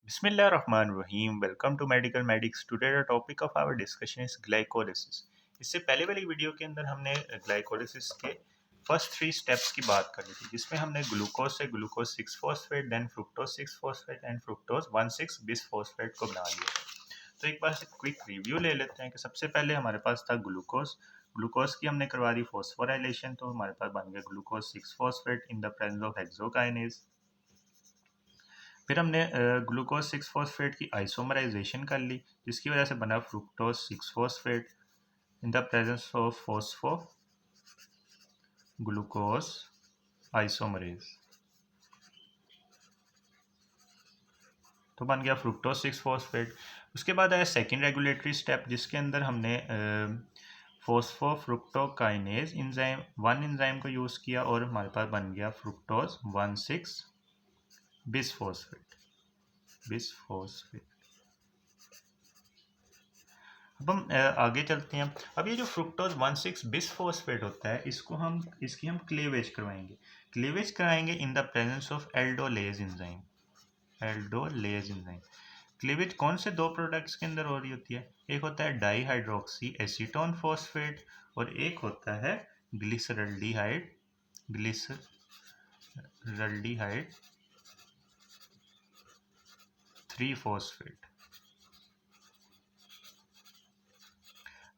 Bismillahirrahmanirrahim. Welcome to Medical Medics. Today the topic of our discussion is glycolysis. इससे पहले वाली video के अंदर हमने ग्लाइकोलिसिस के फर्स्ट 3 स्टेप्स की बात करी थी, जिसमें हमने ग्लूकोज से glucose 6 phosphate, then fructose 6 phosphate and fructose 1,6 bis phosphate को बना लिया था। तो एक बार से क्विक रिव्यू ले लेते हैं कि सबसे पहले हमारे पास था ग्लूकोज। ग्लूकोज की हमने करवा दी फॉस्फोराइलेशन, तो हमारे पास बन गया glucose 6 phosphate in the presence of hexokinase. फिर हमने ग्लूकोज 6 फॉस्फेट की आइसोमराइजेशन कर ली, जिसकी वजह से बना fructose 6 phosphate in the presence of phospho glucose isomerase. तो बन गया फ्रुक्टोज 6 फॉस्फेट। उसके बाद आया सेकेंड रेगुलेटरी स्टेप, जिसके अंदर हमने फॉस्फोफ्रुक्टोकाइनेज इंजाइम 1 इंजाइम को यूज़ किया और हमारे पास बन गया फ्रुक्टोज 1,6 बिसफॉस्फेट। अब हम आगे चलते हैं। अब ये जो फ्रुक्टोज 1,6 बिसफॉस्फेट होता है, इसकी हम क्लीवेज कराएंगे in the presence of aldolase enzyme. Cleavage कौन से दो प्रोडक्ट्स के अंदर हो रही होती है? एक होता है डाईहाइड्रोक्सी एसीटोन फॉस्फेट और एक होता है ग्लिसरल्डिहाइड 3 फॉस्फेट।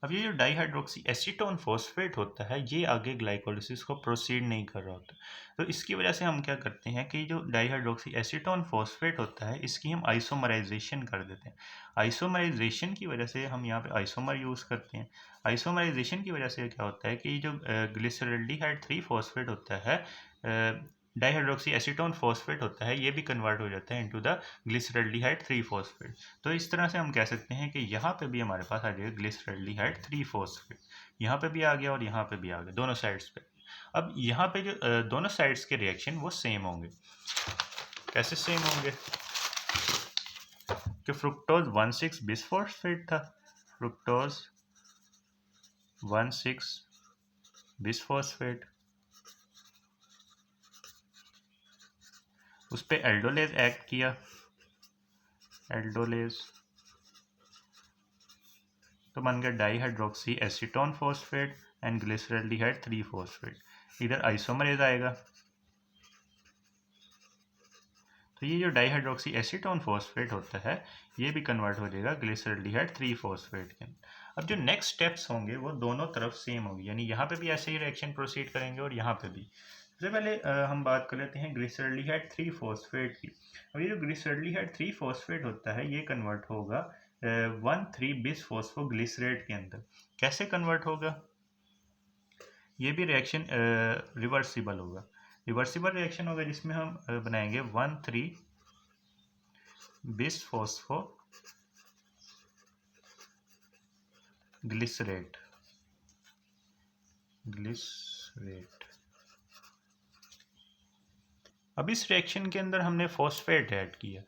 अब ये जो डाईहाइड्रोक्सी एसीटोन फॉस्फेट होता है, ये आगे ग्लाइकोलिसिस को प्रोसीड नहीं कर रहा होता। तो इसकी वजह से हम क्या करते हैं कि जो डाईहाइड्रोक्सी एसीटोन फॉस्फेट होता है, इसकी हम आइसोमराइजेशन कर देते हैं। आइसोमराइजेशन की वजह से हम यहाँ पे आइसोमर यूज़ करते हैं। आइसोमराइजेशन की वजह से क्या होता है कि जो ग्लिसरल्डिहाइड 3 फॉस्फेट होता है, डाईहाइड्रोक्सी एसीटोन फॉस्फेट होता है, ये भी कन्वर्ट हो जाता है इनटू द ग्लिसरल्डिहाइड 3 फॉस्फेट। तो इस तरह से हम कह सकते हैं कि यहाँ पे भी हमारे पास आ जाएगा ग्लिसरल्डिहाइड 3 फॉस्फेट। यहाँ पे भी आ गया और यहाँ पे भी आ गया, दोनों साइड्स पे। अब यहाँ पे जो दोनों साइड्स के रिएक्शन वो सेम होंगे। कैसे सेम होंगे? कि फ्रुक्टोज 1,6 बिसफॉस्फेट था, फ्रुक्टोज 1,6 बिसफॉस्फेट, उस पर एल्डोलेज एक्ट किया, एल्डोलेज, तो बन गया dihydroxy acetone phosphate and glyceraldehyde 3 phosphate. इधर आइसोमरेज आएगा, तो ये जो डाईहाइड्रोक्सी एसीटोन फॉस्फेट होता है, ये भी कन्वर्ट हो जाएगा ग्लिसरल्डिहाइड 3 फॉस्फेट के अंदर। अब जो नेक्स्ट स्टेप्स होंगे वो दोनों तरफ सेम होंगे, यानी यहाँ पे भी ऐसे ही रिएक्शन प्रोसीड करेंगे और यहाँ पे भी। सबसे पहले हम बात कर लेते हैं ग्लिसरल्डिहाइड 3 फॉस्फेट की। अब ये जो ग्लिसरल्डिहाइड 3 फॉस्फेट होता है, ये कन्वर्ट होगा 1,3 बिस फॉस्फोग्लिसरेट के अंदर। कैसे कन्वर्ट होगा? ये भी रिएक्शन रिवर्सिबल होगा। रिवर्सिबल रिएक्शन होगा, जिसमें हम बनाएंगे 1,3 बिस फॉस्फो ग्लिसरेट। अब इस रिएक्शन के अंदर हमने फॉस्फेट ऐड किया।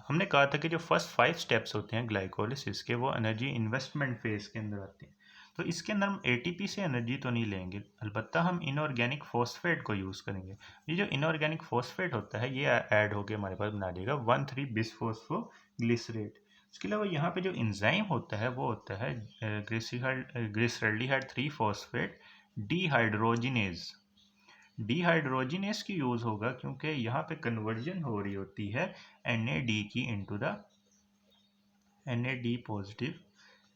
हमने कहा था कि जो फर्स्ट 5 स्टेप्स होते हैं ग्लाइकोलिसिस के, वो एनर्जी इन्वेस्टमेंट फेज के अंदर आते हैं। तो इसके अंदर हम एटीपी से एनर्जी तो नहीं लेंगे, अलबत्ता हम इनऑर्गेनिक फॉस्फेट को यूज़ करेंगे। ये जो इनऑर्गेनिक फॉस्फेट होता है, ये ऐड होकर हमारे पास बना देगा 1,3 बिसफॉस्फोग्लिसरेट। उसके अलावा यहाँ पे जो इंजाइम होता है वो होता है ग्लिसरल्डिहाइड 3 फॉस्फेट डिहाइड्रोजिनेज। डिहाइड्रोजिनेज की यूज़ होगा क्योंकि यहाँ पे कन्वर्जन हो रही होती है NAD की into the NAD positive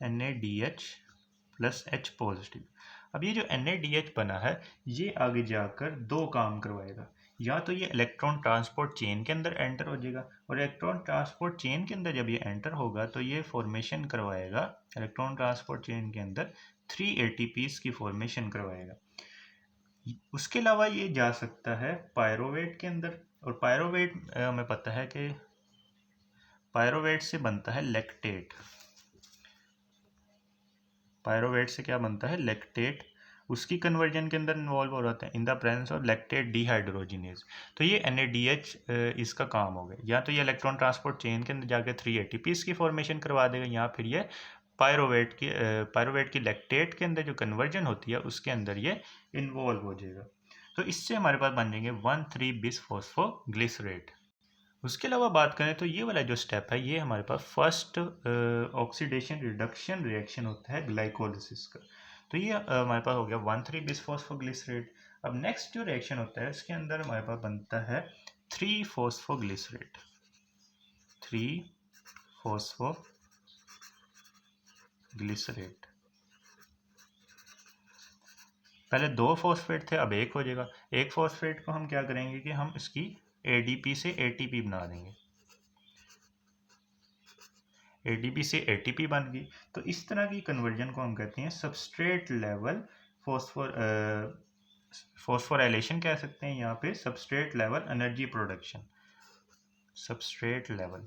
NADH plus H positive. अब ये जो NADH बना है, ये आगे जाकर दो काम करवाएगा। या तो ये इलेक्ट्रॉन ट्रांसपोर्ट चेन के अंदर एंटर हो जाएगा, और इलेक्ट्रॉन ट्रांसपोर्ट चेन के अंदर जब ये एंटर होगा तो ये फॉर्मेशन करवाएगा, इलेक्ट्रॉन ट्रांसपोर्ट चेन के अंदर 3 ATPs की फॉर्मेशन करवाएगा। उसके अलावा ये जा सकता है पायरोवेट के अंदर, और पायरोवेट हमें पता है कि पायरोवेट से बनता है लैक्टेट। पायरोवेट से क्या बनता है? लैक्टेट। उसकी कन्वर्जन के अंदर इन्वॉल्व हो जाता है in the presence of lactate dehydrogenase. तो ये NADH इसका काम हो गया। या तो ये इलेक्ट्रॉन ट्रांसपोर्ट चेन के अंदर जाकर 3 ATPs की फॉर्मेशन करवा देगा, या फिर ये पायरोवेट की लैक्टेट के अंदर जो कन्वर्जन होती है उसके अंदर ये इन्वॉल्व हो जाएगा। तो इससे हमारे पास बन जाएंगे 1,3 बिसफॉस्फोग्लिसरेट। उसके अलावा बात करें तो ये वाला जो स्टेप है ये हमारे पास फर्स्ट ऑक्सीडेशन रिडक्शन रिएक्शन होता है ग्लाइकोलिसिस का। तो ये हमारे पास हो गया 1,3 बिसफॉस्फोग्लिसरेट। अब नेक्स्ट जो रिएक्शन होता है इसके अंदर हमारे पास बनता है 3 फॉस्फोग्लिसरेट। 3 फॉस्फोग्लिसरेट। पहले 2 फॉस्फेट थे, अब 1 हो जाएगा। एक फॉस्फेट को हम क्या करेंगे कि हम इसकी एडीपी से एटीपी बना देंगे। एडीपी से एटीपी बन गई। तो इस तरह की कन्वर्जन को हम कहते हैं सबस्ट्रेट लेवल फॉस्फोराइलेशन कह सकते हैं यहाँ पे, substrate level energy production. Substrate level.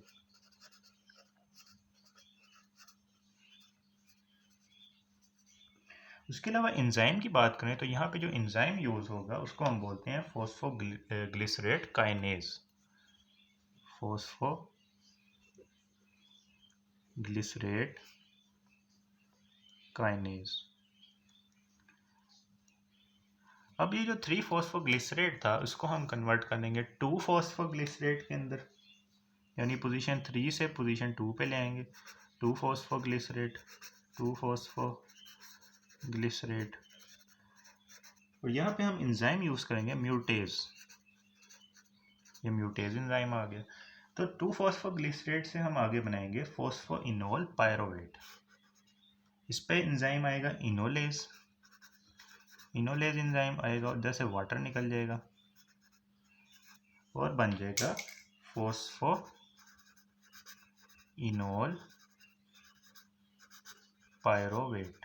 उसके अलावा एंजाइम की बात करें तो यहाँ पे जो एंजाइम यूज होगा उसको हम बोलते हैं फॉस्फोग्लिसरेट काइनेज। Phosphoglycerate kinase. अब ये जो 3 फॉस्फोग्लिसरेट था उसको हम कन्वर्ट कर देंगे 2 फॉस्फोग्लिसरेट के अंदर, यानी पोजीशन 3 से पोजीशन 2 पे ले आएंगे। 2 फॉस्फोग्लिसरेट, 2 फॉस्फोग्लिसरेट। और यहाँ पे हम एंजाइम यूज करेंगे म्यूटेज। ये म्यूटेज एंजाइम आ गया। तो 2 फॉस्फोग्लिसरेट से हम आगे बनाएंगे फॉस्फोइनोल पायरोवेट। इस पे एंजाइम आएगा इनोलेज। इनोलेज एंजाइम आएगा, उधर से वाटर निकल जाएगा और बन जाएगा फॉस्फोइनोल पायरोवेट।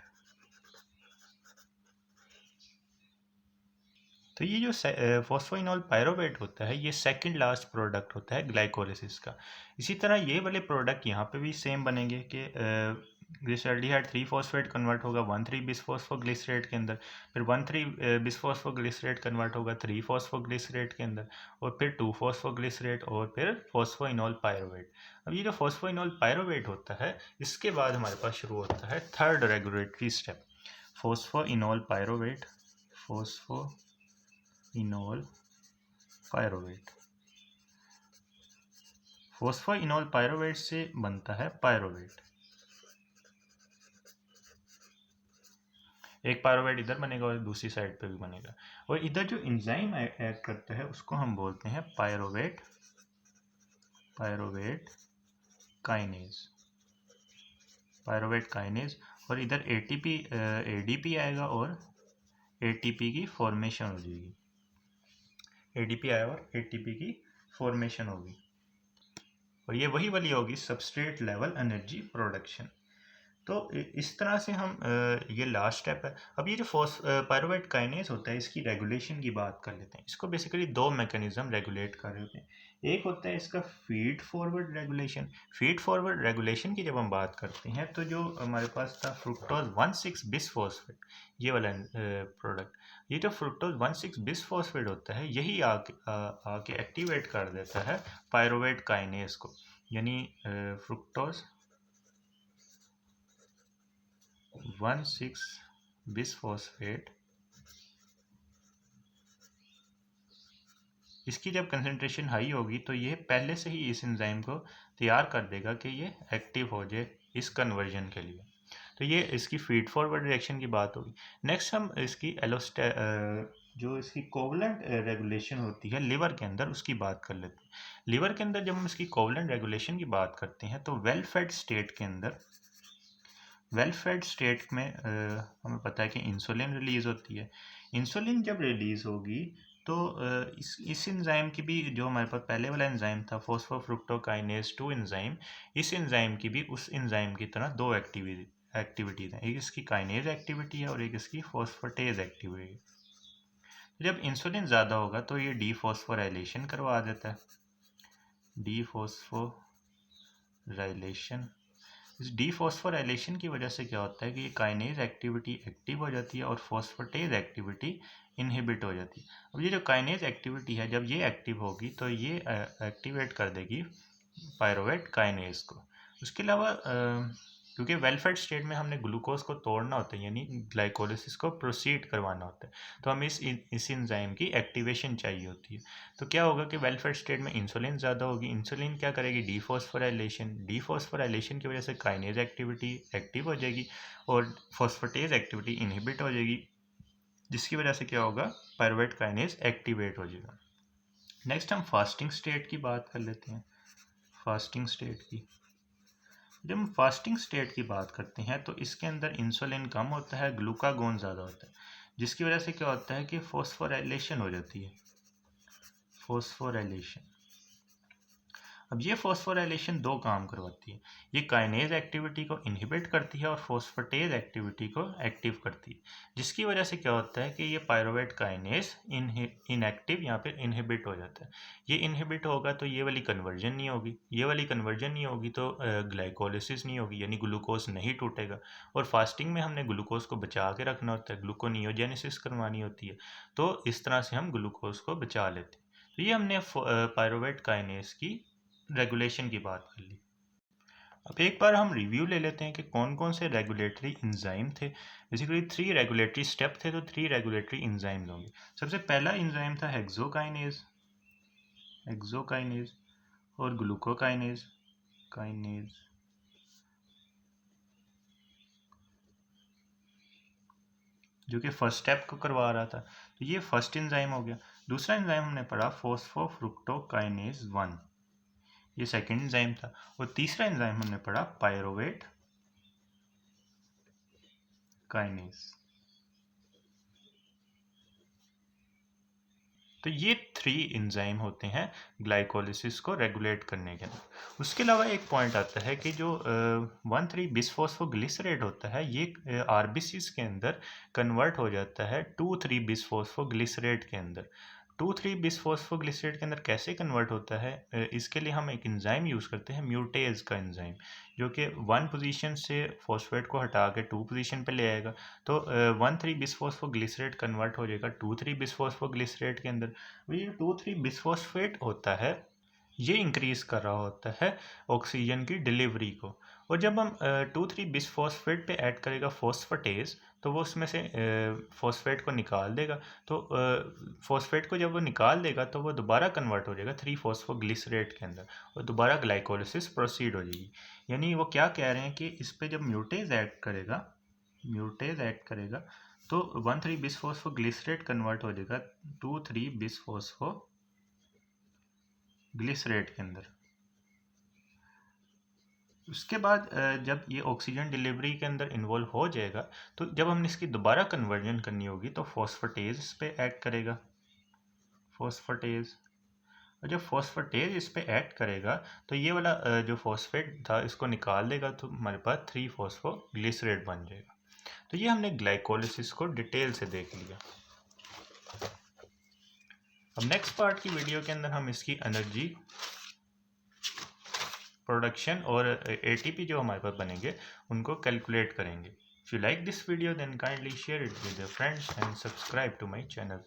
तो ये जो फॉस्फोइनोल पायरोवेट होता है ये सेकंड लास्ट प्रोडक्ट होता है ग्लाइकोलिसिस का। इसी तरह ये वाले प्रोडक्ट यहाँ पे भी सेम बनेंगे कि ग्लिसरॉल्डिहाइड 3 फॉस्फेट कन्वर्ट होगा 1,3 बिसफॉस्फोग्लिसरेट के अंदर, फिर 1,3 बिसफॉस्फोग्लिसरेट कन्वर्ट होगा 3 फॉस्फोग्लिसरेट के अंदर, और फिर 2 फॉस्फोग्लिसरेट, और फिर फॉस्फोइनोल पायरोवेट। अब ये जो फॉस्फोइनोल पायरोवेट होता है इसके बाद हमारे पास शुरू होता है third regulatory step, phosphoenol pyruvate. Phosphoenol pyruvate. Phosphoenol pyruvate से बनता है पायरोवेट। एक पायरोवेट इधर बनेगा और दूसरी साइड पे भी बनेगा। और इधर जो एंजाइम ऐड करता है उसको हम बोलते हैं पायरोवेट काइनेज। Pyruvate kinase. और इधर एटीपी एडीपी आएगा और एटीपी की फॉर्मेशन हो जाएगी। एडीपी आएगा और एटीपी की फॉर्मेशन होगी, और ये वही वाली होगी सबस्ट्रेट लेवल एनर्जी प्रोडक्शन। तो इस तरह से हम ये लास्ट स्टेप है। अब ये जो पायरोवेट काइनेज होता है इसकी रेगुलेशन की बात कर लेते हैं। इसको बेसिकली 2 मैकेनिज्म रेगुलेट कर रहे होते हैं। एक होता है इसका feed forward regulation. Feed forward regulation की जब हम बात करते हैं तो जो हमारे पास था फ्रुक्टोज 1,6 बिसफॉस्फेट, ये वाला प्रोडक्ट, ये जो फ्रुक्टोज 1,6 बिसफॉस्फेट होता है यही आके एक्टिवेट कर देता है पायरोवेट काइनेज को, यानी फ्रुक्टोज 1,6 बिसफॉस्फेट, इसकी जब कंसंट्रेशन हाई होगी तो ये पहले से ही इस एंजाइम को तैयार कर देगा कि ये एक्टिव हो जाए इस कन्वर्जन के लिए। तो ये इसकी फीड फॉरवर्ड रिएक्शन की बात होगी। नेक्स्ट हम इसकी जो इसकी कोवलेंट रेगुलेशन होती है लिवर के अंदर उसकी बात कर लेते हैं। लिवर के अंदर जब हम इसकी कोवलेंट रेगुलेशन की बात करते हैं तो वेल फेड स्टेट के अंदर, वेल फेड स्टेट में हमें पता है कि इंसुलिन रिलीज होती है। इंसुलिन जब रिलीज होगी तो इस एंजाइम की भी, जो हमारे पास पहले वाला एंजाइम था फॉस्फोफ्रुक्टोकाइनेज 2 एंजाइम, इस एंजाइम की भी उस एंजाइम की तरह 2 एक्टिविटीज हैं। एक इसकी काइनेज एक्टिविटी है और एक इसकी फॉस्फेटेज एक्टिविटी है। जब इंसुलिन ज़्यादा होगा तो ये डीफॉस्फोराइलेशन करवा देता है। डीफॉस्फोराइलेशन। इस डीफॉस्फोराइलेशन की वजह से क्या होता है कि ये काइनेज एक्टिविटी एक्टिव हो जाती है और फॉस्फेटेज एक्टिविटी इनहिबिट हो जाती है। अब ये जो काइनेज एक्टिविटी है जब ये एक्टिव होगी तो ये एक्टिवेट कर देगी पायरोवेट काइनेज को। उसके अलावा क्योंकि वेल फेड स्टेट में हमने ग्लूकोज को तोड़ना होता है, यानी ग्लाइकोलिसिस को प्रोसीड करवाना होता है, तो हमें इस एंजाइम की एक्टिवेशन चाहिए होती है। तो क्या होगा कि वेल फेड स्टेट में इंसुलिन ज़्यादा होगी, इंसुलिन क्या करेगी, डीफॉस्फोराइलेशन की वजह से काइनेज एक्टिविटी एक्टिव हो जाएगी और फॉस्फेटेज एक्टिविटी इनहिबिट हो जाएगी, जिसकी वजह से क्या होगा, पायरुवेट काइनेज एक्टिवेट हो जाएगा। नेक्स्ट हम फास्टिंग स्टेट की बात कर लेते हैं। फास्टिंग स्टेट की, जब हम फास्टिंग स्टेट की बात करते हैं तो इसके अंदर इंसुलिन कम होता है, ग्लूकागोन ज़्यादा होता है, जिसकी वजह से क्या होता है कि फॉस्फोराइलेशन हो जाती है। फॉस्फोराइलेशन, अब ये फॉस्फोराइलेशन दो काम करवाती है, ये काइनेज एक्टिविटी को इनहिबिट करती है और फॉस्फेटेज एक्टिविटी को एक्टिव करती है, जिसकी वजह से क्या होता है कि ये पायरुवेट काइनेज इनएक्टिव यहाँ पे इनहिबिट हो जाता है। ये इनहिबिट होगा तो ये वाली कन्वर्जन नहीं होगी, ये वाली कन्वर्जन नहीं होगी तो ग्लाइकोलिसिस नहीं होगी, यानी ग्लूकोज नहीं टूटेगा। और फास्टिंग में हमने ग्लूकोज को बचा के रखना होता है, ग्लूकोनियोजेनेसिस करवानी होती है, तो इस तरह से हम ग्लूकोज को बचा लेते हैं। तो ये हमने पायरुवेट काइनेज की रेगुलेशन की बात कर ली। अब एक बार हम रिव्यू ले लेते हैं कि कौन कौन से रेगुलेटरी एंजाइम थे। बेसिकली 3 रेगुलेटरी स्टेप थे, तो 3 रेगुलेटरी एंजाइम होंगे। सबसे पहला एंजाइम था हेक्सोकाइनेज, हेक्सोकाइनेज और ग्लूकोकाइनेज, काइनेज, जो कि फर्स्ट स्टेप को करवा रहा था, तो ये फर्स्ट एंजाइम हो गया। दूसरा एंजाइम हमने पढ़ा फोस्फोफ्रुक्टोकाइनेज 1, ये सेकेंड एंजाइम था। और तीसरा एंजाइम हमने पढ़ा पायरुवेट काइनेज। तो ये 3 एंजाइम होते हैं ग्लाइकोलिसिस को रेगुलेट करने के अंदर। उसके अलावा एक पॉइंट आता है कि जो 1,3 बिसफॉस्फोग्लिसरेट होता है, ये आरबीसीज के अंदर कन्वर्ट हो जाता है 2,3 बिसफॉस्फोग्लिसरेट के अंदर। 2,3 बिसफॉस्फोग्लिसरेट के अंदर कैसे कन्वर्ट होता है, इसके लिए हम एक एंजाइम यूज़ करते हैं, म्यूटेज का एंजाइम, जो कि 1 पोजीशन से फॉस्फेट को हटा के 2 पोजीशन पे ले आएगा। तो 1,3 बिसफॉस्फोग्लिसरेट कन्वर्ट हो जाएगा 2,3 बिसफॉस्फोग्लिसरेट के अंदर। ये 2,3 बिसफॉस्फेट होता है, ये इंक्रीज कर रहा होता है ऑक्सीजन की डिलीवरी को। और जब हम 2,3 बिसफॉस्फेट पे ऐड करेगा फॉस्फेटेज, तो वो उसमें से फॉस्फेट को निकाल देगा। तो फॉस्फेट को जब वो निकाल देगा तो वो दोबारा कन्वर्ट हो जाएगा 3 फॉस्फोग्लिसरेट के अंदर और दोबारा ग्लाइकोलिसिस प्रोसीड हो जाएगी। यानी वो क्या कह रहे हैं कि इस पे जब म्यूटेज ऐड करेगा, म्यूटेज ऐड करेगा, तो 1,3 बिसफॉस्फोग्लिसरेट कन्वर्ट हो जाएगा 2,3 बिसफॉस्फोग्लिसरेट के अंदर। उसके बाद जब ये ऑक्सीजन डिलीवरी के अंदर इन्वॉल्व हो जाएगा, तो जब हमने इसकी दोबारा कन्वर्जन करनी होगी तो फॉस्फेटेज इस पे ऐड करेगा, फॉस्फेटेज। और जब फॉस्फेटेज इस पे ऐड करेगा तो ये वाला जो फॉस्फेट था इसको निकाल देगा, तो हमारे पास 3 फॉस्फोग्लिसरेट बन जाएगा। तो ये हमने ग्लाइकोलिसिस को डिटेल से देख लिया। अब नेक्स्ट पार्ट की वीडियो के अंदर हम इसकी एनर्जी प्रोडक्शन और एटीपी जो हमारे पास बनेंगे उनको कैलकुलेट करेंगे। If you like this video then kindly share it with your friends and subscribe to my channel.